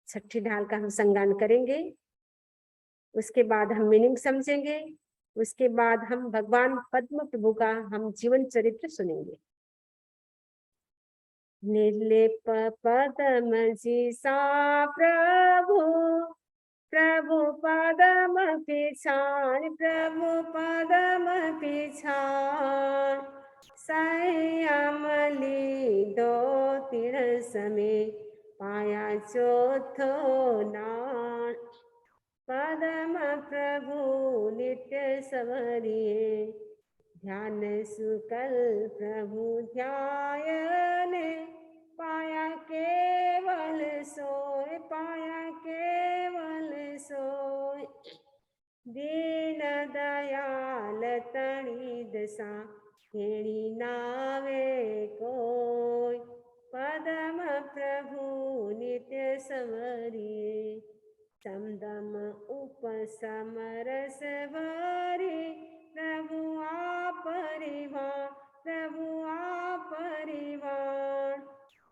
छठी ढाल का हम संगान करेंगे, उसके बाद हम मीनिंग समझेंगे, उसके बाद हम भगवान पद्म प्रभु का हम जीवन चरित्र सुनेंगे। निर्लेप पद्म जीसा प्रभु, प्रभु पदम पिछाड़, प्रभु पदम पिछाड़, संयम लीधो तीर समय, पाया चौथो नाम। पदम प्रभु नित्य सवरिये, ध्यान सुकल प्रभु ध्यायने, पाया केवल सोय, पाया केवल सोय। दीन दयाल तणी दशा, हेणी नावे कोय, पदम प्रभु नित्य सवरिये, समदम उपसम रस भरी, प्रभु आप परिवार, प्रभु आप परिवार।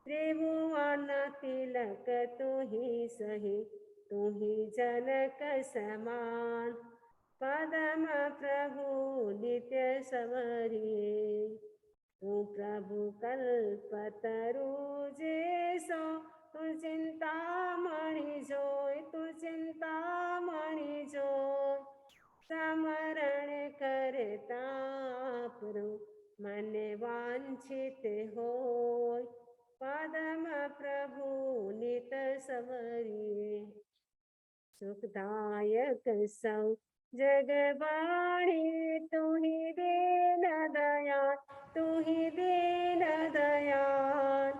त्रिभुवन तिलक तू ही सही, तू ही जनक समान, पदम प्रभु नित्य सवरिये। तू प्रभु कल्पतरु जैसो, तू चिंतामणि जोय, तू चिंतामणि जोय। समरण करता प्रभु मन वांछित होय, पदम प्रभु नित सवरिये। सुखदायक सौ जगवाणी, तू ही दीन दयाल, तू ही दीन दयाल।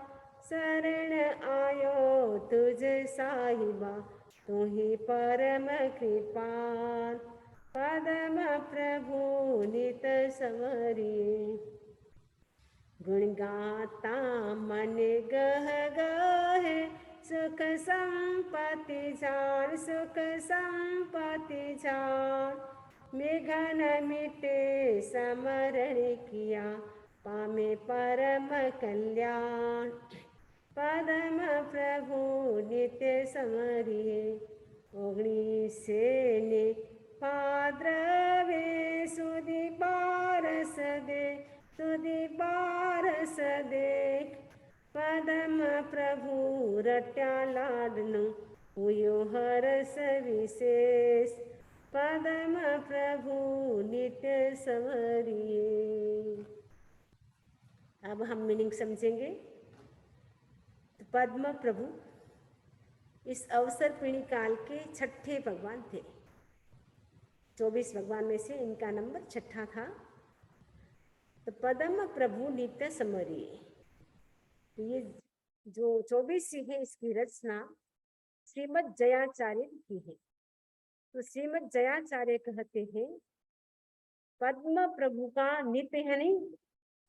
शरण आयो तुझ साहिबा, तू ही परम कृपाल, पदम प्रभु नित सवरिये। गुण गाता मन गह गहे, सुख संपत्ति जान, सुख संपत्ति जान। मेघन मिटे समरण किया, पामे परम कल्याण, पदम प्रभु नित्य सवरिये। ओगणीसे ने भाद्रवे, सुदी बारस दे, सुदी बारस देख, पदम प्रभु रट्या लाडनो, हुयो हरस विशेष, पदम प्रभु नित्य सवरिये। अब हम मीनिंग समझेंगे। तो पद्म प्रभु इस अवसर पीढ़ी काल के छठे भगवान थे। 24 भगवान में से इनका नंबर छठा था। तो पद्म प्रभु नित्य समरिये, तो ये जो 24 है इसकी रचना श्रीमद जयाचार्य की है। तो श्रीमद जयाचार्य कहते हैं पद्म प्रभु का नित्य यानी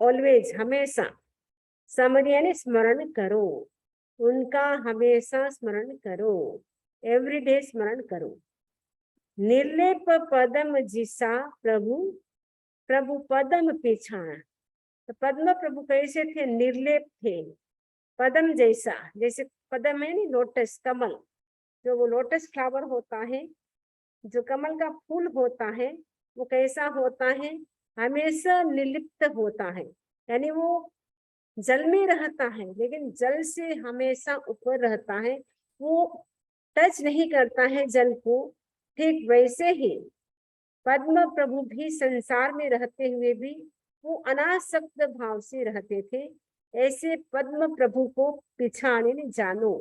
ऑलवेज, हमेशा, समर यानी स्मरण करो, उनका हमेशा स्मरण करो, एवरीडे स्मरण करो। निर्लेप पदम जिसा प्रभु, प्रभु पदम पिछाड़। तो पद्म प्रभु कैसे थे? निर्लेप थे, पदम जैसा, जैसे पदम है नहीं, लोटस, कमल, जो वो लोटस फ्लावर होता है, जो कमल का फूल होता है, वो कैसा होता है? हमेशा निर्लिप्त होता है, यानी वो जल में रहता है लेकिन जल से हमेशा ऊपर रहता है, वो टच नहीं करता है जल को। ठीक वैसे ही पद्म प्रभु भी संसार में रहते हुए भी वो अनासक्त भाव से रहते थे। ऐसे पद्म प्रभु को पिछाने जानो,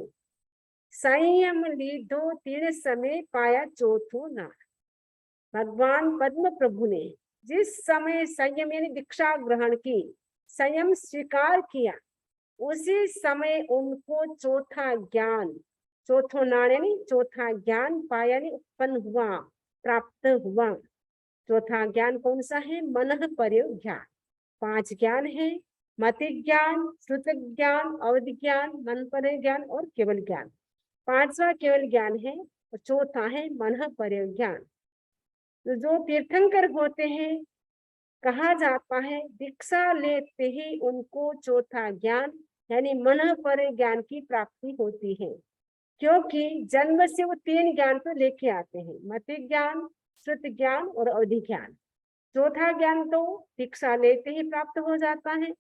संयम लीधो तीन समय, पाया चौथो ना। भगवान पद्म प्रभु ने जिस समय संयम यानी दीक्षा ग्रहण की, संयम स्वीकार किया, उसी समय उनको चौथा ज्ञान, चौथो नाण यानी चौथा ज्ञान पाया नहीं उत्पन्न हुआ, प्राप्त हुआ। चौथा ज्ञान कौन सा है? मन पर्योग ज्ञान। 5 ज्ञान है, मति ज्ञान, श्रुत ज्ञान, अवधि ज्ञान, मन पर्योग ज्ञान और केवल ज्ञान। 5वां केवल ज्ञान है और चौथा है मन पर्योग ज्ञान। तो जो तीर्थंकर होते हैं, कहा जाता है दीक्षा लेते ही उनको चौथा ज्ञान यानी मन पर ज्ञान की प्राप्ति होती है, क्योंकि जन्म से वो 3 ज्ञान तो लेके आते हैं, मति ज्ञान, श्रुति ज्ञान और अवधि ज्ञान। चौथा ज्ञान तो दीक्षा लेते ही प्राप्त हो जाता है।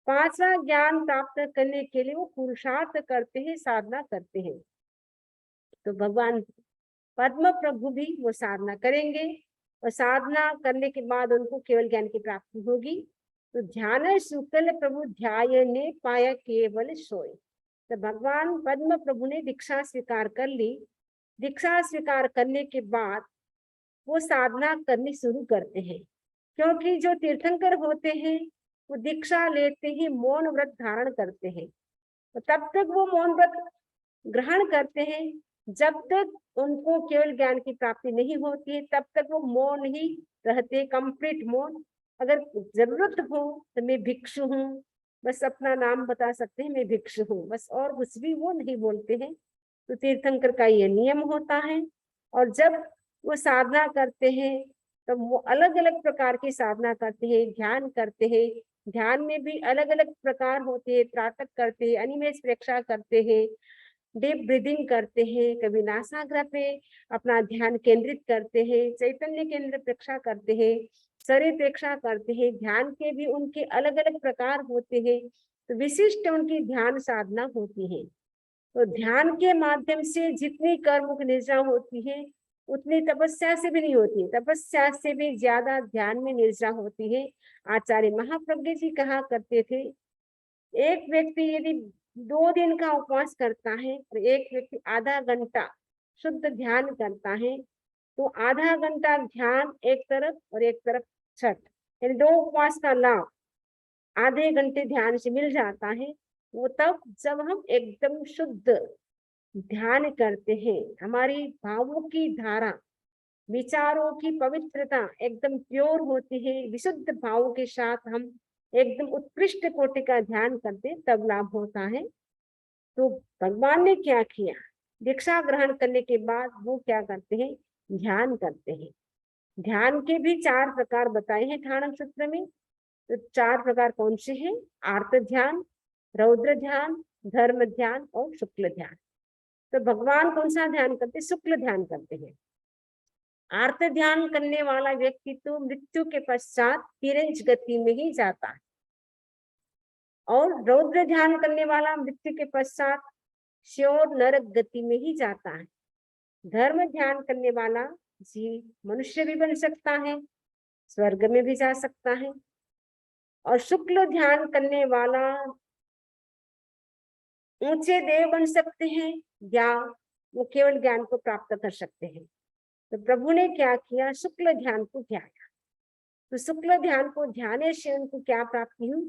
5वां ज्ञान प्राप्त करने के लिए वो पुरुषार्थ करते हैं, साधना करते हैं। तो भगवान पद्म प्रभु भी वो साधना करेंगे और साधना करने के बाद उनको केवल ज्ञान की प्राप्ति होगी। तो ध्यान शुक्ल प्रभु ध्यायने पाया केवल सोए। तो भगवान पद्म प्रभु ने दीक्षा स्वीकार कर ली। दीक्षा स्वीकार करने के बाद वो साधना करनी शुरू करते हैं, क्योंकि जो तीर्थंकर होते हैं वो दीक्षा लेते ही मौन व्रत धारण करते हैं। तो तब तक वो मौन व्रत ग्रहण करते हैं जब तक उनको केवल ज्ञान की प्राप्ति नहीं होती है, तब तक वो मौन ही रहते, कंप्लीट मौन। अगर जरूरत हो तो मैं भिक्षु हूँ, बस अपना नाम बता सकते हैं, मैं भिक्षु हूँ, बस, और कुछ भी वो नहीं बोलते हैं। तो तीर्थंकर का ये नियम होता है। और जब वो साधना करते हैं तो वो अलग अलग प्रकार की साधना करते हैं, ध्यान करते हैं। ध्यान में भी अलग अलग प्रकार होते हैं, त्राटक करते हैं, अनिमेष प्रेक्षा करते हैं, डीप ब्रीदिंग करते हैं, कभी नासाग्र पे अपना ध्यान केंद्रित करते हैं, चैतन्य केंद्र प्रेक्षा करते हैं, शरीर प्रेक्षा करते हैं। ध्यान के भी उनके अलग अलग प्रकार होते हैं, तो विशिष्ट उनकी ध्यान साधना होती है। तो ध्यान के माध्यम से जितनी कर्म निद्रा होती है उतनी तपस्या से भी नहीं होती, तपस्या से भी ज्यादा ध्यान में निद्रा होती है। आचार्य महाप्रज्ञ जी कहा करते थे, एक व्यक्ति यदि 2 दिन का उपवास करता है और एक व्यक्ति आधा घंटा शुद्ध ध्यान करता है, तो आधा घंटा ध्यान एक तरफ और एक तरफ छठ, यानी 2 उपवास का लाभ आधे घंटे ध्यान से मिल जाता है। वो तब जब हम एकदम शुद्ध ध्यान करते हैं, हमारी भावों की धारा, विचारों की पवित्रता एकदम प्योर होती है, विशुद्ध भावों के साथ हम एकदम उत्कृष्ट कोटि का ध्यान करते, तब लाभ होता है। तो भगवान ने क्या किया, दीक्षा ग्रहण करने के बाद वो क्या करते हैं, ध्यान करते हैं। ध्यान के भी 4 प्रकार बताए हैं ठाणक सूत्र में। तो 4 प्रकार कौन से हैं, आर्त ध्यान, रौद्र ध्यान, धर्म ध्यान और शुक्ल ध्यान। तो भगवान कौन सा ध्यान करते, शुक्ल ध्यान करते हैं। आर्त ध्यान करने वाला व्यक्ति तो मृत्यु के पश्चात तिरंज गति में ही जाता है, और रौद्र ध्यान करने वाला मृत्यु के पश्चात श्योर नरक गति में ही जाता है। धर्म ध्यान करने वाला जी मनुष्य भी बन सकता है, स्वर्ग में भी जा सकता है। और शुक्ल ध्यान करने वाला ऊंचे देव बन सकते हैं, या वो केवल ज्ञान को प्राप्त कर सकते हैं। तो प्रभु ने क्या किया, शुक्ल ध्यान को ध्याया। तो शुक्ल ध्यान को ध्याने से उनको क्या प्राप्ति हुई,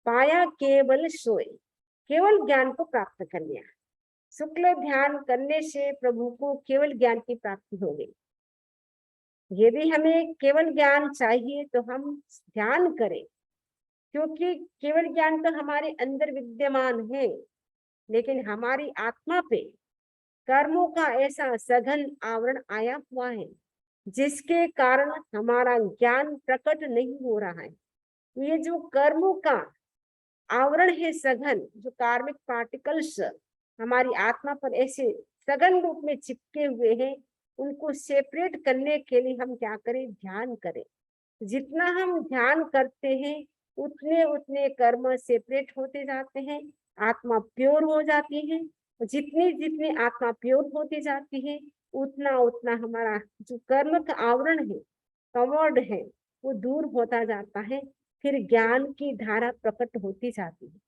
पाया केवल सोए, केवल ज्ञान को प्राप्त कर लिया। शुक्ल ध्यान करने से प्रभु को केवल ज्ञान की प्राप्ति हो गई। यदि हमें केवल ज्ञान चाहिए तो हम ध्यान करें, क्योंकि केवल ज्ञान तो हमारे अंदर विद्यमान है, लेकिन हमारी आत्मा पे कर्मों का ऐसा सघन आवरण आया हुआ है जिसके कारण हमारा ज्ञान प्रकट नहीं हो रहा है। ये जो कर्मों का आवरण है सघन, जो कार्मिक पार्टिकल्स हमारी आत्मा पर ऐसे सघन रूप में चिपके हुए हैं, उनको सेपरेट करने के लिए हम क्या करें, ध्यान करें। जितना हम ध्यान करते हैं उतने उतने कर्म सेपरेट होते जाते हैं, आत्मा प्योर हो जाती है। जितनी जितनी आत्मा प्योर होती जाती है उतना उतना हमारा जो कर्म का आवरण है, कवर्ड है, वो दूर होता जाता है, फिर ज्ञान की धारा प्रकट होती जाती है।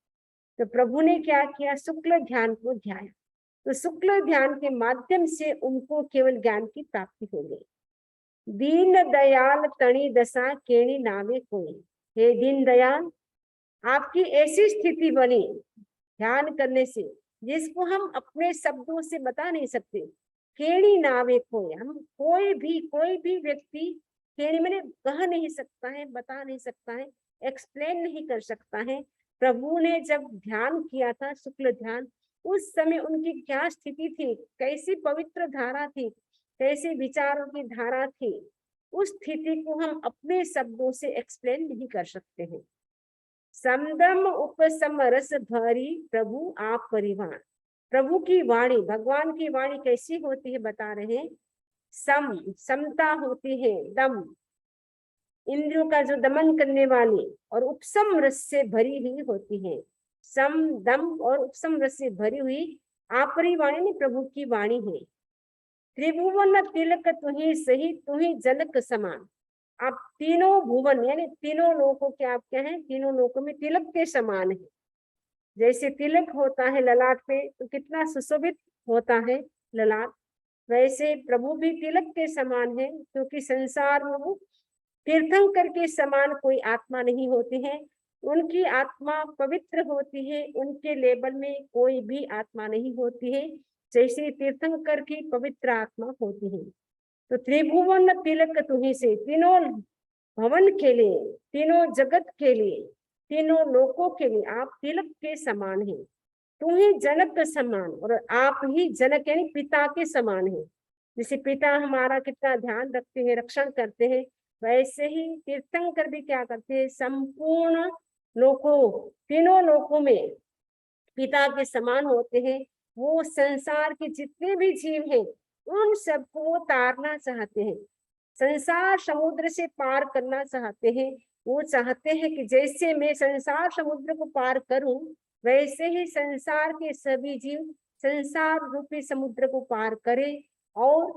तो प्रभु ने क्या किया, शुक्ल ध्यान को ध्याया। तो शुक्ल ध्यान के माध्यम से उनको केवल ज्ञान की प्राप्ति हो गई। दीन दयाल तणी दशा केणी नावे कोई। हे दीन दयाल, आपकी ऐसी स्थिति बनी ध्यान करने से जिसको हम अपने शब्दों से बता नहीं सकते। केणी नावे कोई, हम कोई भी व्यक्ति केणी मैंने कह नहीं सकता है, बता नहीं सकता है, एक्सप्लेन नहीं कर सकता है। प्रभु ने जब ध्यान किया था शुक्ल ध्यान, उस समय उनकी क्या स्थिति थी, कैसी पवित्र धारा थी, कैसे विचारों की धारा थी, उस स्थिति को हम अपने शब्दों से एक्सप्लेन नहीं कर सकते हैं। समदम उपसम रस भरी प्रभु आप परिवार। प्रभु की वाणी, भगवान की वाणी कैसी होती है बता रहे हैं। समता होती है, दम इंद्रियों का जो दमन करने वाली, और उपसम रस से भरी हुई होती है। सम दम और उपसम रस से भरी हुई आपरी वाणी ने प्रभु की वाणी है। त्रिभुवन तिलक तुही सही तुही जनक समान। आप तीनों भुवन यानी तीनों लोगों के आप क्या है, तीनों लोगों में तिलक के समान है। जैसे तिलक होता है ललाट पे तो कितना सुशोभित होता है ललाट, वैसे प्रभु भी तिलक के समान है, क्योंकि संसार में वो तीर्थंकर के समान कोई आत्मा नहीं होती है। उनकी आत्मा पवित्र होती है, उनके लेवल में कोई भी आत्मा नहीं होती है, जैसे तीर्थंकर की पवित्र आत्मा होती है। तो त्रिभुवन तिलक तुही से, तीनों भवन के लिए, तीनों जगत के लिए, तीनों लोकों के लिए आप तिलक के समान हैं। तू ही जनक समान, और आप ही जनक यानी पिता के समान है। जैसे पिता हमारा कितना ध्यान रखते हैं, रक्षण करते हैं, वैसे ही तीर्थंकर भी क्या करते हैं, संपूर्ण लोकों, तीनों लोकों में पिता के समान होते हैं। वो संसार के जितने भी जीव हैं उन सबको वो तारना चाहते हैं, संसार समुद्र से पार करना चाहते हैं। वो चाहते हैं कि जैसे मैं संसार समुद्र को पार करूं, वैसे ही संसार के सभी जीव संसार रूपी समुद्र को पार करें, और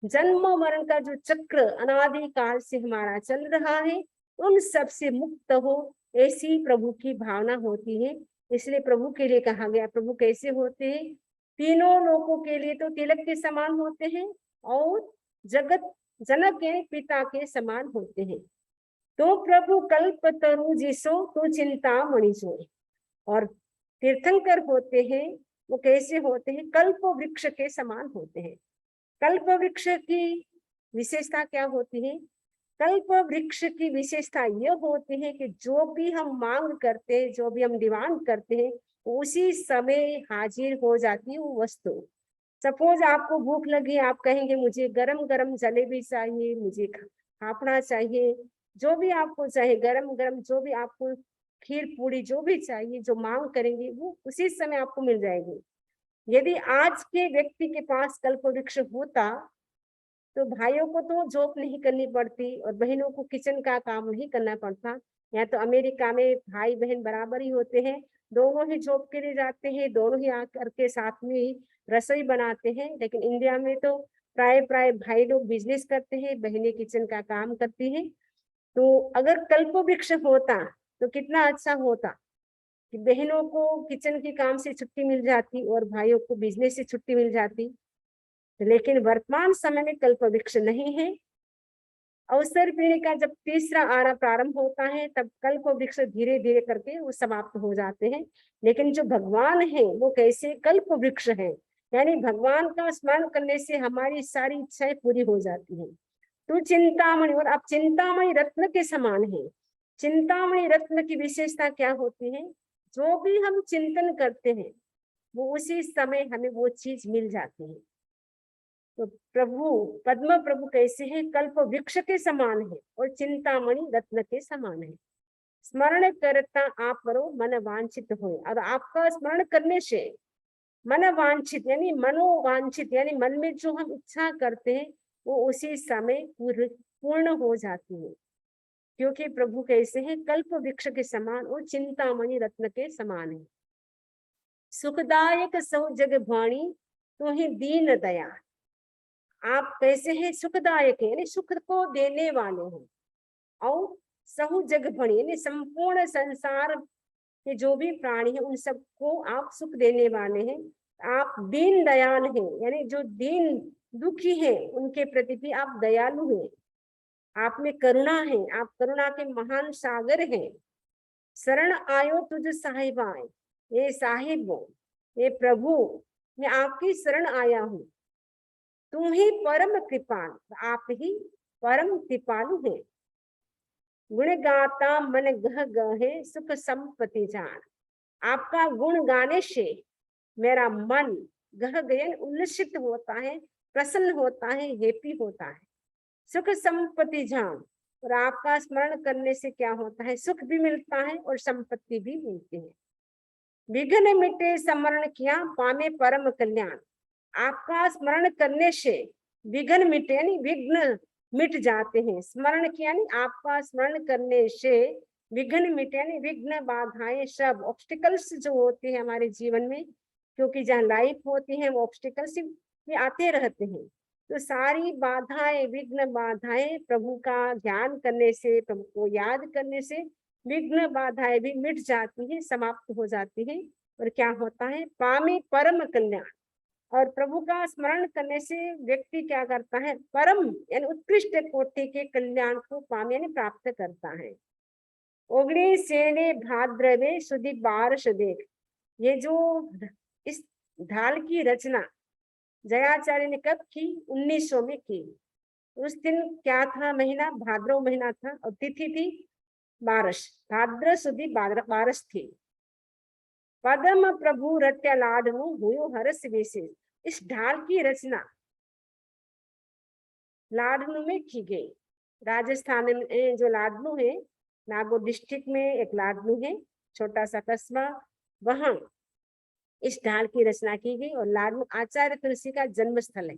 जन्म मरण का जो चक्र अनादि काल से हमारा चल रहा है उन सब से मुक्त हो, ऐसी प्रभु की भावना होती है। इसलिए प्रभु के लिए कहा गया, प्रभु कैसे होते हैं, तीनों लोगों के लिए तो तिलक के समान होते हैं, और जगत जनक के पिता के समान होते हैं। तो प्रभु कल्प तरु जिसो तू चिंता मणि सोए। और तीर्थंकर होते हैं, वो कैसे होते हैं, कल्प वृक्ष के समान होते हैं। कल्प वृक्ष की विशेषता क्या होती है, कल्प वृक्ष की विशेषता यह होती है कि जो भी हम मांग करते हैं, जो भी हम डिमांड करते हैं, उसी समय हाजिर हो जाती है वो वस्तु। सपोज आपको भूख लगी, आप कहेंगे मुझे गरम गरम जलेबी चाहिए, मुझे फाफड़ा चाहिए, जो भी आपको चाहिए गरम गरम, जो भी आपको खीर पूरी जो भी चाहिए, जो मांग करेंगे वो उसी समय आपको मिल जाएगी। यदि आज के व्यक्ति के पास कल्प वृक्ष होता तो भाइयों को तो जॉब नहीं करनी पड़ती और बहनों को किचन का काम नहीं करना पड़ता। यहाँ तो अमेरिका में भाई बहन बराबर ही होते हैं, दोनों ही जॉब के लिए जाते हैं, दोनों ही आकर के साथ में ही रसोई बनाते हैं। लेकिन इंडिया में तो प्राय प्राय भाई लोग बिजनेस करते हैं, बहनें किचन का काम करती हैं। तो अगर कल्प वृक्ष होता तो कितना अच्छा होता कि बहनों को किचन के काम से छुट्टी मिल जाती और भाइयों को बिजनेस से छुट्टी मिल जाती। लेकिन वर्तमान समय में कल्प वृक्ष नहीं है। अवसर पीढ़ी का जब तीसरा आना प्रारंभ होता है तब कल्प वृक्ष धीरे धीरे करके वो समाप्त हो जाते हैं। लेकिन जो भगवान है वो कैसे कल्प वृक्ष है, यानी भगवान का स्मरण करने से हमारी सारी इच्छाएं पूरी हो जाती हैं। तो चिंतामणि, और आप चिंतामणि रत्न के समान है। चिंतामणि रत्न की विशेषता क्या होती है, जो भी हम चिंतन करते हैं वो उसी समय हमें वो चीज मिल जाती है। तो प्रभु पद्म प्रभु कैसे हैं, कल्प वृक्ष के समान है और चिंतामणि रत्न के समान है। स्मरण करता आप करो मन वांछित हो, और आपका स्मरण करने से मन वांछित यानी मनोवांछित यानी मन में जो हम इच्छा करते हैं वो उसी समय पूर्ण हो जाती है। क्योंकि प्रभु कैसे हैं, कल्प वृक्ष के समान और चिंतामणि रत्न के समान है। सुखदायक सौ जग भाणी तो ही दीन दया। आप कैसे हैं, सुखदायक है यानी सुख को देने वाले हैं, और सहु जग भणी यानी संपूर्ण संसार के जो भी प्राणी है उन सबको आप सुख देने वाले हैं। आप दीन दयाल हैं यानी जो दीन दुखी है उनके प्रति भी आप दयालु हैं। आप में करुणा है, आप करुणा के महान सागर हैं। शरण आयो तुझ साहिबा, ये साहिब ये प्रभु मैं आपकी शरण आया हूँ। तुम ही परम कृपाल, आप ही परम कृपालु है। गुण गाता मन गह गहे सुख संपत्ति जान। आपका गुण गाने से मेरा मन गह गयन उल्लसित होता है, प्रसन्न होता है, हैप्पी होता है। सुख संपत्ति जान, और आपका स्मरण करने से क्या होता है, सुख भी मिलता है और संपत्ति भी मिलती है। विघ्न मिटे स्मरण किया पामे परम कल्याण। आपका स्मरण करने से विघ्न मिटे यानी विघ्न मिट जाते हैं। स्मरण किया यानी आपका स्मरण करने से विघ्न मिटे यानी विघ्न बाधाएं सब ऑब्स्टिकल्स जो होते हैं हमारे जीवन में, क्योंकि जहाँ लाइफ होती है वो ऑब्स्टिकल्स ये आते रहते हैं। तो सारी बाधाएं विघ्न बाधाएं प्रभु का ध्यान करने से, प्रभु को याद करने से विघ्न बाधाएं भी मिट जाती है, समाप्त हो जाती है। और क्या होता है, पामी परम कल्याण। और प्रभु का स्मरण करने से व्यक्ति क्या करता है, परम यानी उत्कृष्ट कोटि के कल्याण को पाम यानी प्राप्त करता है। ओगणी सेने भाद्रवे सुधी बारश देख। ये जो इस ढाल की रचना जयाचार्य ने कब की, 1900 में की। उस दिन क्या था, महीना भाद्रव महीना था और तिथि थी बारश, भाद्र सुधी बारश थी। पदम प्रभु रत्या लाडनु हुयो हरस विशेष। इस ढाल की रचना लाडनु में की गई। राजस्थान में जो लाडनु है, नागौर डिस्ट्रिक्ट में एक लाडनु है, छोटा सा कस्बा, वहां इस ढाल की रचना की गई। और लाडनु आचार्य तुलसी का जन्म स्थल है।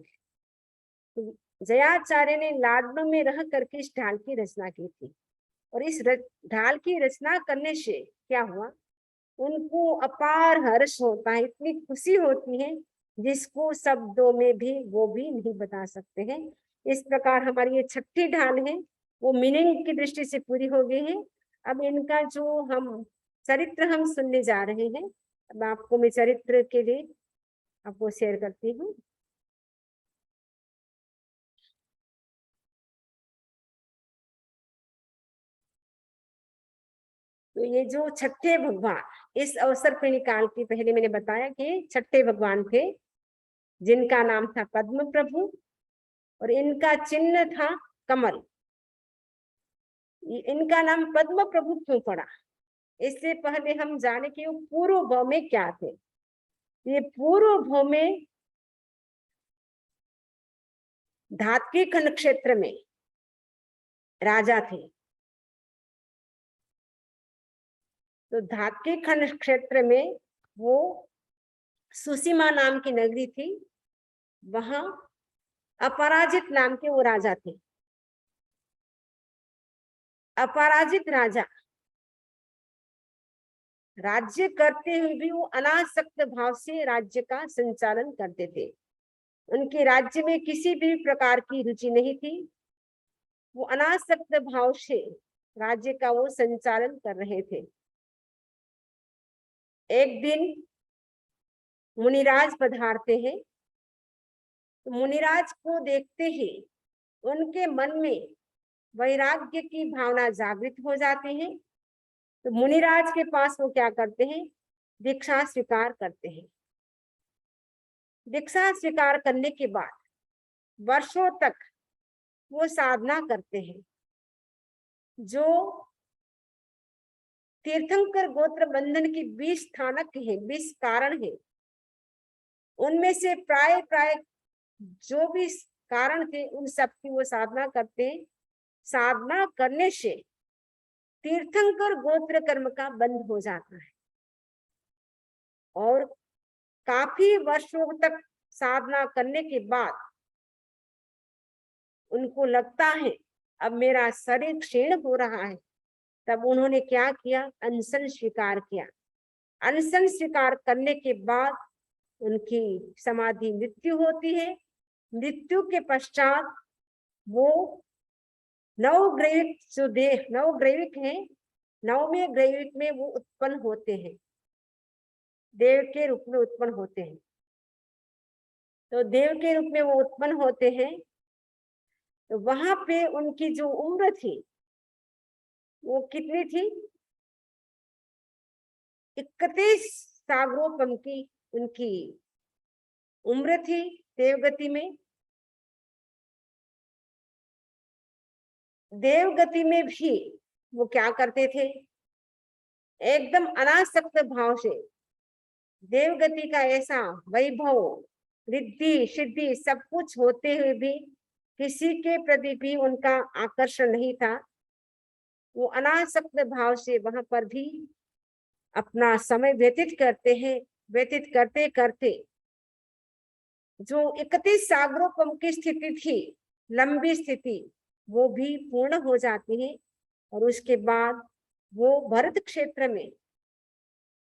तो जयाचार्य ने लाडनु में रह करके इस ढाल की रचना की थी। और इस ढाल की रचना करने से क्या हुआ, उनको अपार हर्ष होता है, इतनी खुशी होती है जिसको शब्दों में भी वो भी नहीं बता सकते हैं। इस प्रकार हमारी ये छठी ढाल है वो मीनिंग की दृष्टि से पूरी हो गई है। अब इनका जो हम चरित्र हम सुनने जा रहे हैं, अब आपको मैं चरित्र के लिए आपको शेयर करती हूँ। तो ये जो छठे भगवान इस अवसर पे निकाल के, पहले मैंने बताया कि छठे भगवान थे जिनका नाम था पद्म प्रभु और इनका चिन्ह था कमल। इनका नाम पद्म प्रभु क्यों पड़ा, इससे पहले हम जाने कि वो पूर्व भव में क्या थे। ये पूर्व भव में धात्की खंड क्षेत्र में राजा थे। तो धात्की खंड क्षेत्र में वो सुसीमा नाम की नगरी थी, वहां अपराजित नाम के वो राजा थे। अपराजित राजा राज्य करते हुए भी वो अनासक्त भाव से राज्य का संचालन करते थे। उनके राज्य में किसी भी प्रकार की रुचि नहीं थी, वो अनासक्त भाव से राज्य का वो संचालन कर रहे थे। एक दिन मुनिराज पधारते हैं, तो मुनिराज को देखते ही उनके मन में वैराग्य की भावना जागृत हो जाती है। तो मुनिराज के पास वो क्या करते हैं, दीक्षा स्वीकार करते हैं। दीक्षा स्वीकार करने के बाद वर्षों तक वो साधना करते हैं। जो तीर्थंकर गोत्र बंधन की 20 स्थानक है, 20 कारण है, उनमें से प्राय प्राय जो भी कारण थे उन सब की वो साधना करते हैं। साधना करने से तीर्थंकर गोत्र कर्म का बंध हो जाता है और काफी वर्षों तक साधना करने के बाद उनको लगता है अब मेरा शरीर क्षीण हो रहा है। तब उन्होंने क्या किया, अनशन स्वीकार किया। अनशन स्वीकार करने के बाद उनकी समाधि मृत्यु होती है। मृत्यु के पश्चात वो नवग्रहिक जो देह, नवग्रहिक है, नवमें ग्रहिक में वो उत्पन्न होते हैं, देव के रूप में उत्पन्न होते हैं। तो देव के रूप में वो उत्पन्न होते हैं। तो वहां पे उनकी जो उम्र थी वो कितनी थी, 31 सागरोपम की उनकी उम्र थी देवगति में। देवगति में भी वो क्या करते थे, एकदम अनासक्त भाव से देवगति का ऐसा वैभव, रिद्धि सिद्धि सब कुछ होते हुए भी किसी के प्रति भी उनका आकर्षण नहीं था। वो अनासक्त भाव से वहां पर भी अपना समय व्यतीत करते हैं। व्यतीत करते करते जो 31 सागरों की स्थिति थी, लंबी स्थिति, वो भी पूर्ण हो जाती है। और उसके बाद वो भरत क्षेत्र में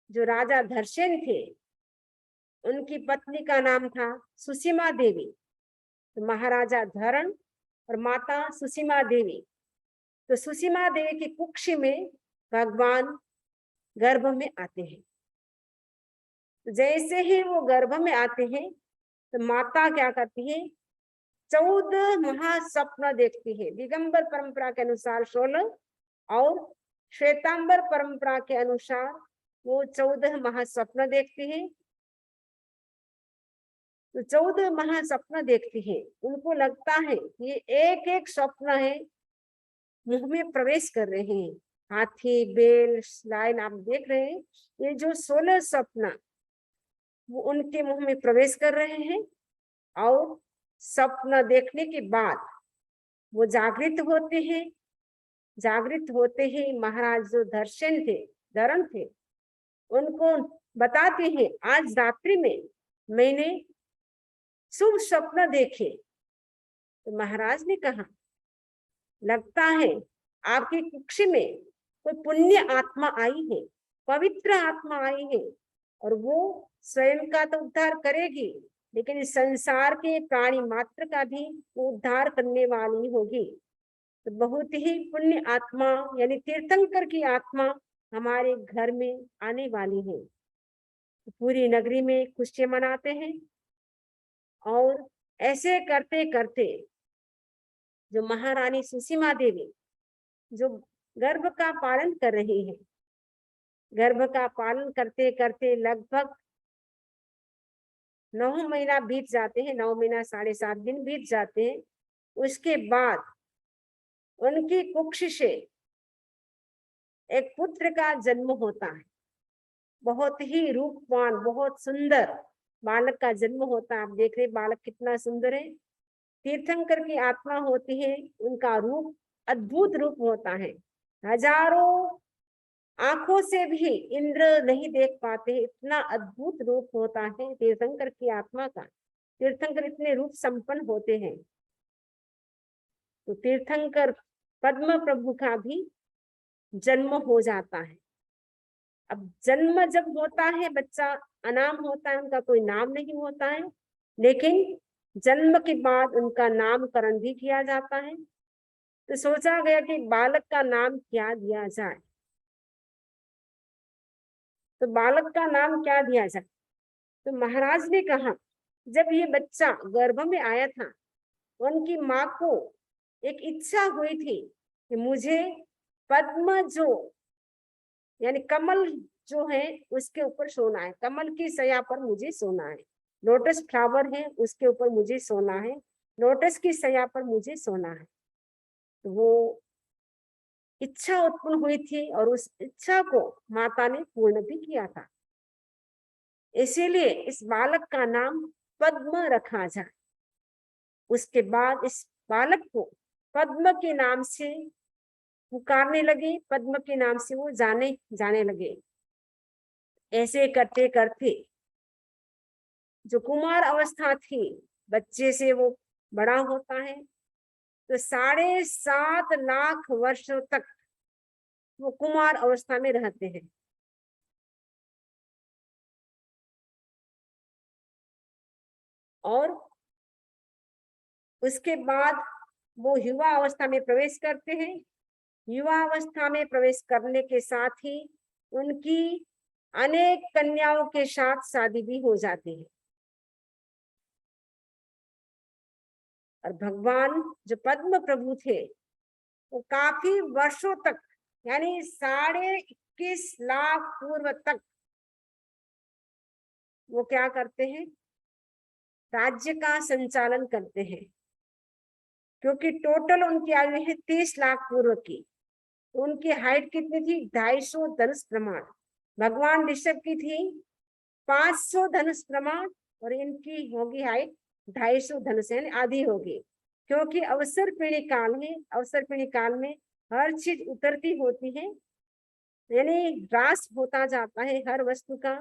जो राजा धर्षण थे, उनकी पत्नी का नाम था सुसीमा देवी। तो महाराजा धरण और माता सुसीमा देवी, तो सुसीमा देवी की कुक्षी में भगवान गर्भ में आते हैं। तो जैसे ही वो गर्भ में आते हैं तो माता क्या करती है, 14 महास्वप्न देखती है। दिगंबर परंपरा के अनुसार 16 और श्वेतांबर परंपरा के अनुसार वो 14 महास्वप्न देखती है। तो 14 महास्वप्न देखती है। उनको लगता है कि एक एक स्वप्न है मुंह में प्रवेश कर रहे हैं। हाथी, बेल, लाइन आप देख रहे हैं, ये जो 16 स्वप्न वो उनके मुंह में प्रवेश कर रहे हैं। और स्वप्न देखने के बाद वो जागृत होते हैं। जागृत होते ही महाराज जो धरण थे, उनको बताते हैं आज रात्रि में मैंने शुभ स्वप्न देखे। तो महाराज ने कहा, लगता है आपकी कुक्षी में कोई पुण्य आत्मा आई है, पवित्र आत्मा आई है, और वो स्वयं का तो उद्धार करेगी, लेकिन इस संसार के प्राणी मात्र का भी उद्धार करने वाली होगी। तो बहुत ही पुण्य आत्मा यानी तीर्थंकर की आत्मा हमारे घर में आने वाली है। तो पूरी नगरी में खुशियां मनाते हैं। और ऐसे करते करते जो महारानी सुसीमा देवी जो गर्भ का पालन कर रही है, गर्भ का पालन करते करते लगभग 9 महीना बीत जाते हैं, 9 महीना 7.5 दिन बीत जाते हैं। उसके बाद उनकी कुक्ष से एक पुत्र का जन्म होता है। बहुत ही रूपवान, बहुत सुंदर बालक का जन्म होता है। आप देख रहे बालक कितना सुंदर है। तीर्थंकर की आत्मा होती है, उनका रूप अद्भुत रूप होता है। हजारों आंखों से भी इंद्र नहीं देख पाते, इतना अद्भुत रूप होता है तीर्थंकर की आत्मा का। तीर्थंकर इतने रूप संपन्न होते हैं। तो तीर्थंकर पद्म प्रभु का भी जन्म हो जाता है। अब जन्म जब होता है, बच्चा अनाम होता है, उनका कोई नाम नहीं होता है, लेकिन जन्म के बाद उनका नामकरण भी किया जाता है। तो सोचा गया कि बालक का नाम क्या दिया जाए। तो बालक का नाम क्या दिया जाए, तो महाराज ने कहा, जब ये बच्चा गर्भ में आया था, उनकी माँ को एक इच्छा हुई थी कि मुझे पद्म जो यानी कमल जो है उसके ऊपर सोना है, कमल की सया पर मुझे सोना है। लोटस फ्लावर है उसके ऊपर मुझे सोना है, लोटस की सया पर मुझे सोना है। तो वो इच्छा उत्पन्न हुई थी और उस इच्छा को माता ने पूर्ण भी किया था। इसीलिए इस बालक का नाम पद्म रखा जाए। उसके बाद इस बालक को पद्म के नाम से पुकारने लगे, पद्म के नाम से वो जाने लगे। ऐसे करते करते जो कुमार अवस्था थी, बच्चे से वो बड़ा होता है, तो 7.5 लाख वर्षों तक वो कुमार अवस्था में रहते हैं। और उसके बाद वो युवा अवस्था में प्रवेश करते हैं। युवा अवस्था में प्रवेश करने के साथ ही उनकी अनेक कन्याओं के साथ शादी भी हो जाती है। और भगवान जो पद्म प्रभु थे, वो काफी वर्षों तक यानी 21.5 लाख पूर्व तक वो क्या करते हैं, राज्य का संचालन करते हैं। क्योंकि टोटल उनकी आयु है 30 लाख पूर्व की। तो उनकी हाइट कितनी थी, 250 धनुष प्रमाण। भगवान ऋषभ की थी 500 धनुष प्रमाण और इनकी होगी हाइट 250 धनुष यानी आधी होगी। क्योंकि अवसर पीढ़ी काल में हर चीज उतरती होती है, यानी ह्रास होता जाता है हर वस्तु का।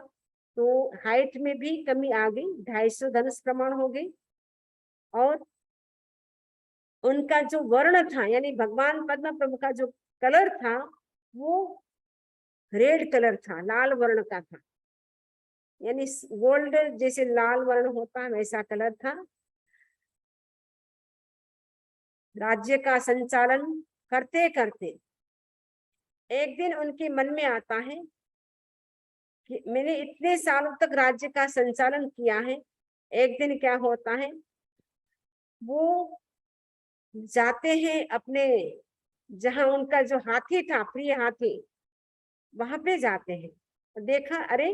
तो हाइट में भी कमी आ गई, 250 धनुष प्रमाण हो गई। और उनका जो वर्ण था, यानी भगवान पद्म प्रभु का जो कलर था, वो रेड कलर था, लाल वर्ण का था, यानी गोल्ड जैसे लाल वर्ण होता है वैसा कलर था। राज्य का संचालन करते करते एक दिन उनके मन में आता है कि मैंने इतने सालों तक राज्य का संचालन किया है। एक दिन क्या होता है, वो जाते हैं अपने, जहां उनका जो हाथी था, प्रिय हाथी, वहां पे जाते हैं। देखा, अरे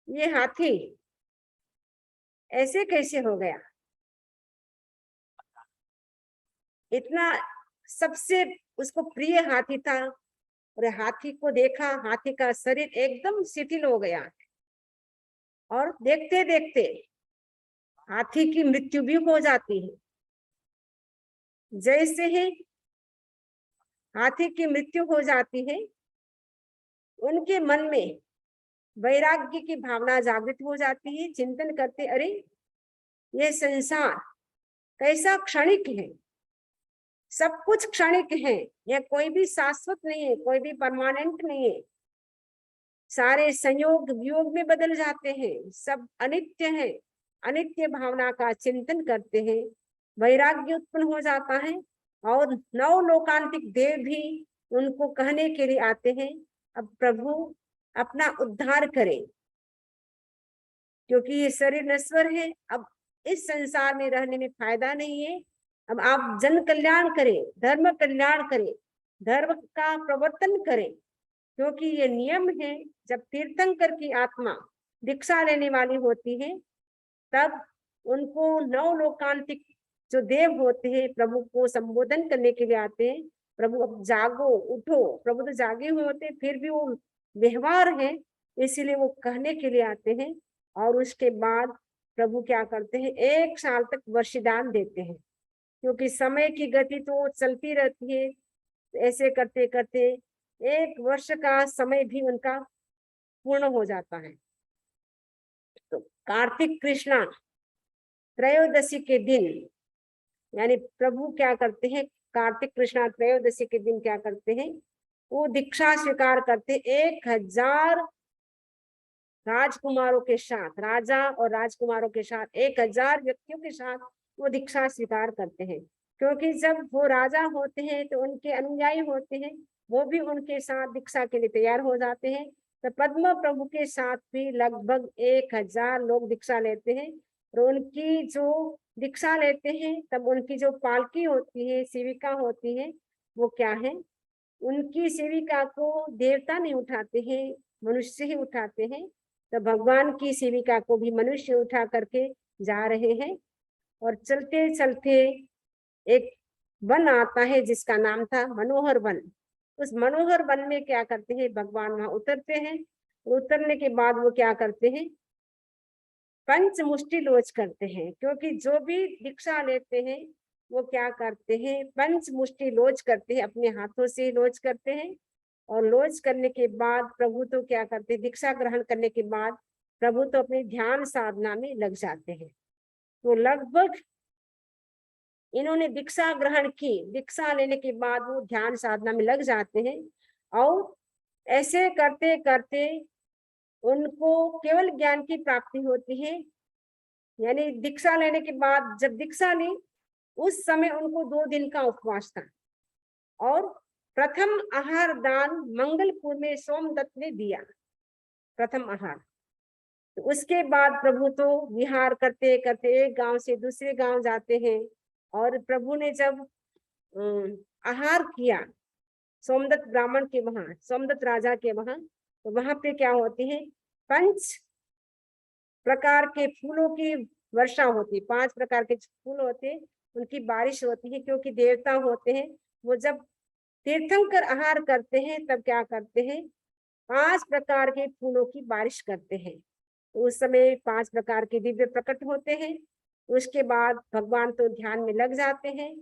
ये हाथी ऐसे कैसे हो गया, इतना सबसे उसको प्रिय हाथी था। और हाथी को देखा, हाथी का शरीर एकदम शिथिल हो गया, और देखते देखते हाथी की मृत्यु भी हो जाती है। जैसे ही हाथी की मृत्यु हो जाती है, उनके मन में वैराग्य की भावना जागृत हो जाती है। चिंतन करते, अरे ये संसार कैसा क्षणिक है, सब कुछ क्षणिक है, यह कोई भी शाश्वत नहीं है, कोई भी परमानेंट नहीं है। सारे संयोग वियोग में बदल जाते हैं, सब अनित्य है। अनित्य भावना का चिंतन करते हैं, वैराग्य उत्पन्न हो जाता है। और नौ लोकांतिक देव भी उनको कहने के लिए आते हैं, अब प्रभु अपना उद्धार करें, क्योंकि ये शरीर नश्वर है, अब इस संसार में रहने में फायदा नहीं है। अब आप जन कल्याण करें, धर्म कल्याण करें, धर्म का प्रवर्तन करें, क्योंकि ये नियम है। जब तीर्थंकर की आत्मा दीक्षा लेने वाली होती है, तब उनको नौ लोकांतिक जो देव होते हैं प्रभु को संबोधन करने के लिए आते हैं। प्रभु अब जागो, उठो। प्रभु तो जागे हुए होते हैं, फिर भी वो व्यवहार है, इसीलिए वो कहने के लिए आते हैं। और उसके बाद प्रभु क्या करते हैं, 1 साल तक वर्षिदान देते हैं, क्योंकि समय की गति तो चलती रहती है। ऐसे करते करते 1 वर्ष का समय भी उनका पूर्ण हो जाता है। तो कार्तिक कृष्णा त्रयोदशी के दिन, यानी प्रभु क्या करते हैं, कार्तिक कृष्णा त्रयोदशी के दिन क्या करते हैं, वो दीक्षा स्वीकार करते 1000 राजकुमारों के साथ, राजा और राजकुमारों के साथ, 1000 व्यक्तियों के साथ वो दीक्षा स्वीकार करते हैं। क्योंकि जब वो राजा होते हैं तो उनके अनुयायी होते हैं, वो भी उनके साथ दीक्षा के लिए तैयार हो जाते हैं। तो पद्म प्रभु के साथ भी लगभग 1000 लोग दीक्षा लेते हैं। और उनकी जो दीक्षा लेते हैं, तब उनकी जो पालकी होती है, सेविका होती है, वो क्या है, उनकी सेविका को देवता नहीं उठाते हैं, मनुष्य ही उठाते हैं। तो भगवान की सेविका को भी मनुष्य उठा करके जा रहे हैं। और चलते चलते एक वन आता है जिसका नाम था मनोहर वन। उस मनोहर वन में क्या करते हैं, भगवान वहां उतरते हैं। उतरने के बाद वो क्या करते हैं, पंच मुष्टि लोच करते हैं, क्योंकि जो भी दीक्षा लेते हैं वो क्या करते हैं, पंच मुष्टि लोच करते हैं, अपने हाथों से लोच करते हैं। और लोच करने के बाद प्रभु तो क्या करते हैं, दीक्षा ग्रहण करने के बाद प्रभु तो अपने ध्यान साधना में लग जाते हैं। तो लगभग इन्होंने दीक्षा ग्रहण की, दीक्षा लेने के बाद वो ध्यान साधना में लग जाते हैं। और ऐसे करते करते उनको केवल ज्ञान की प्राप्ति होती है। यानी दीक्षा लेने के बाद जब दीक्षा ली, उस समय उनको 2 दिन का उपवास था। और प्रथम आहार दान मंगलपुर में सोमदत्त ने दिया, प्रथम आहार। तो उसके बाद प्रभु तो विहार करते करते एक गांव से दूसरे गांव जाते हैं। और प्रभु ने जब आहार किया सोमदत्त ब्राह्मण के वहां, सोमदत्त राजा के वहां, तो वहां पे क्या होती है, 5 प्रकार के फूलों की वर्षा होती है। 5 प्रकार के फूल होते हैं, उनकी बारिश होती है, क्योंकि देवता होते हैं। वो जब तीर्थंकर आहार करते हैं तब क्या करते हैं, 5 प्रकार के फूलों की बारिश करते हैं। तो उस समय 5 प्रकार के दिव्य प्रकट होते हैं। उसके बाद भगवान तो ध्यान में लग जाते हैं।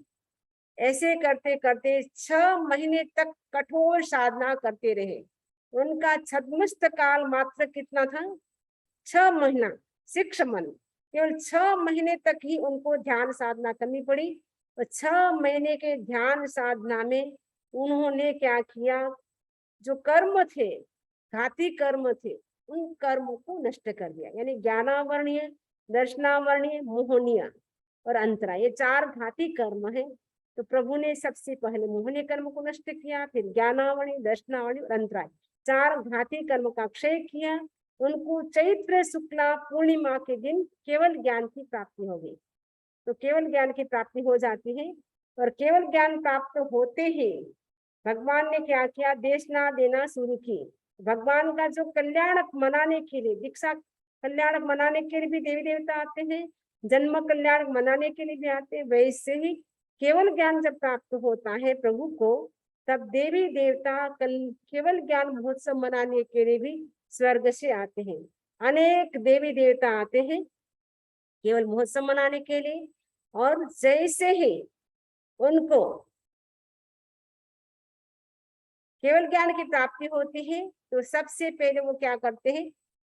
ऐसे करते करते 6 महीने तक कठोर साधना करते रहे। उनका छद्मस्त काल मात्र कितना था? 6 महीना, 6 मंथ। केवल 6 महीने तक ही उनको ध्यान साधना करनी पड़ी। और 6 महीने के ध्यान साधना में उन्होंने क्या किया? जो कर्म थे, घाती कर्म थे, उन कर्मों को नष्ट कर दिया। यानी ज्ञानावरणीय, दर्शनावरणीय, मोहनीय और अंतरा, ये 4 घाती कर्म है। तो प्रभु ने सबसे पहले मोहनीय कर्म को नष्ट किया, फिर ज्ञानावरणीय, दर्शनावरणीय और अंतराय 4 घाती कर्म का क्षय किया। उनको चैत्र शुक्ला पूर्णिमा के दिन केवल ज्ञान की प्राप्ति होगी। तो केवल ज्ञान की प्राप्ति हो जाती है। और केवल ज्ञान प्राप्त होते ही भगवान ने क्या किया? देशना देना शुरू की। भगवान का जो कल्याणक मनाने के लिए, दीक्षा कल्याणक मनाने के लिए भी देवी देवता आते हैं, जन्म कल्याणक मनाने के लिए भी आते हैं। वैसे ही केवल ज्ञान जब प्राप्त होता है प्रभु को, तब देवी देवता केवल ज्ञान महोत्सव मनाने के लिए भी स्वर्ग से आते हैं। अनेक देवी देवता आते हैं केवल महोत्सव मनाने के लिए। और जैसे ही उनको केवल ज्ञान की प्राप्ति होती है, तो सबसे पहले वो क्या करते हैं?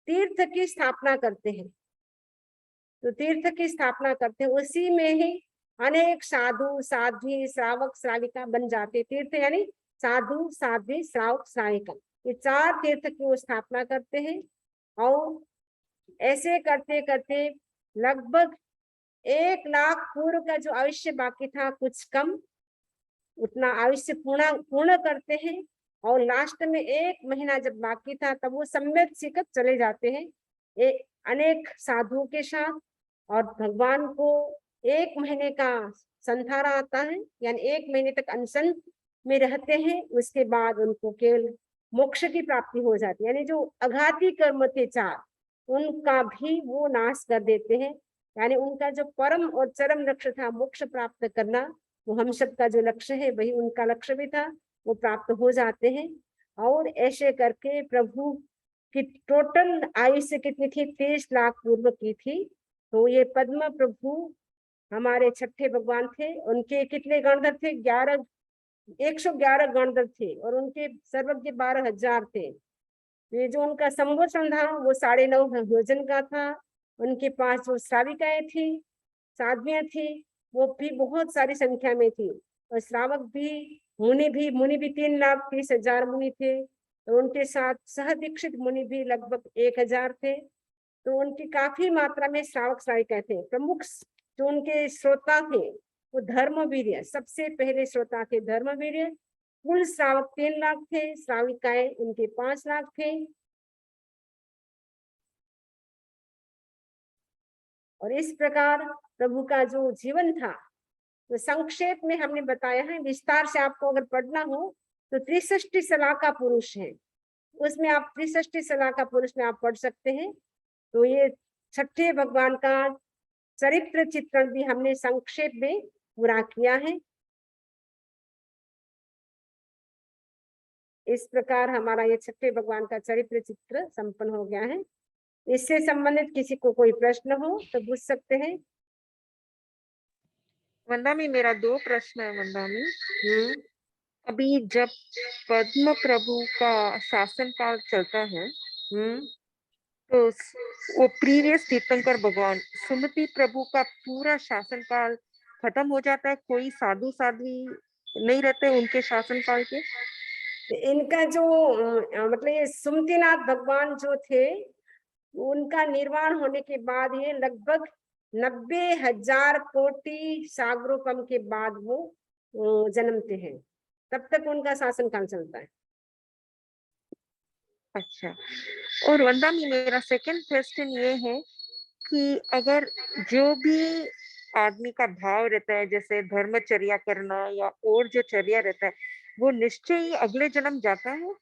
तीर्थ की स्थापना करते हैं। तो तीर्थ की स्थापना करते हैं, उसी में ही अनेक साधु साध्वी श्रावक श्राविका बन जाते। तीर्थ यानी साधु साध्वी श्रावक श्राविका, ये 4 तीर्थ की वो स्थापना करते हैं। और ऐसे करते करते लगभग 1 लाख पूर्व का जो आयुष्य बाकी था, कुछ कम, उतना आयुष्य पूर्ण करते हैं। और लास्ट में 1 महीना जब बाकी था, तब वो सम्यक सीखत चले जाते हैं अनेक साधुओं के साथ। और भगवान को 1 महीने का संधारा आता है, यानी 1 महीने तक अनशन में रहते हैं। उसके बाद उनको केवल मोक्ष की प्राप्ति हो जाती है। यानी जो अघाती कर्म थे 4, उनका भी वो नाश कर देते हैं। यानी उनका जो परम और चरम लक्ष्य था मोक्ष प्राप्त करना, वो हम सबका जो लक्ष्य है वही उनका लक्ष्य भी था, वो प्राप्त हो जाते हैं। और ऐसे करके प्रभु की टोटल आयुष्य कितनी थी? 23 लाख पूर्व की थी। तो ये पद्म प्रभु हमारे छठे भगवान थे। उनके कितने गणधर थे? 111 गणधर थे। और उनके सर्वज्ञ 12,000 थे। ये जो उनका संवत्सर था वो 9.5 योजन का था। उनके पास जो श्राविकाएं थी, साध्वियां थी, वो भी बहुत सारी संख्या में थी। और श्रावक भी, मुनि भी 3,30,000 मुनि थे। तो उनके साथ सहदीक्षित मुनि भी लगभग 1,000 थे। तो उनकी काफी मात्रा में श्रावक श्राविका थे। प्रमुख जो उनके श्रोता थे वो धर्मवीर्य, सबसे पहले श्रोता थे धर्मवीर्य। कुल श्रावक 3 लाख थे, श्राविकाएं उनके 5 लाख थे। और इस प्रकार प्रभु का जो जीवन था, तो संक्षेप में हमने बताया है। विस्तार से आपको अगर पढ़ना हो तो 63 सलाह का पुरुष है, उसमें आप 63 सलाह का पुरुष में आप पढ़ सकते हैं। तो ये छठे भगवान का चरित्र चित्रण भी हमने संक्षेप में पूरा किया है। इस प्रकार हमारा ये छठे भगवान का चरित्र चित्र संपन्न हो गया है। इससे संबंधित किसी को कोई प्रश्न हो तो पूछ सकते हैं। वंदामी, मेरा 2 प्रश्न है वंदामी। अभी जब पद्म प्रभु का शासन काल चलता है, तो वो प्रीवियस तीर्थंकर भगवान सुमति प्रभु का पूरा शासन काल खत्म हो जाता है, कोई साधु साध्वी नहीं रहते उनके शासन काल के? इनका जो मतलब ये सुमतिनाथ भगवान जो थे, उनका निर्वाण होने के बाद ये लगभग 90,000 कोटि सागरोपम के बाद वो जन्मते हैं। तब तक उनका शासन काल चलता है। अच्छा। और वंदामी, मेरा सेकंड क्वेश्चन ये है कि अगर जो भी आदमी का भाव रहता है, जैसे धर्मचर्या करना या और जो चर्या रहता है, वो निश्चय ही अगले जन्म जाता है?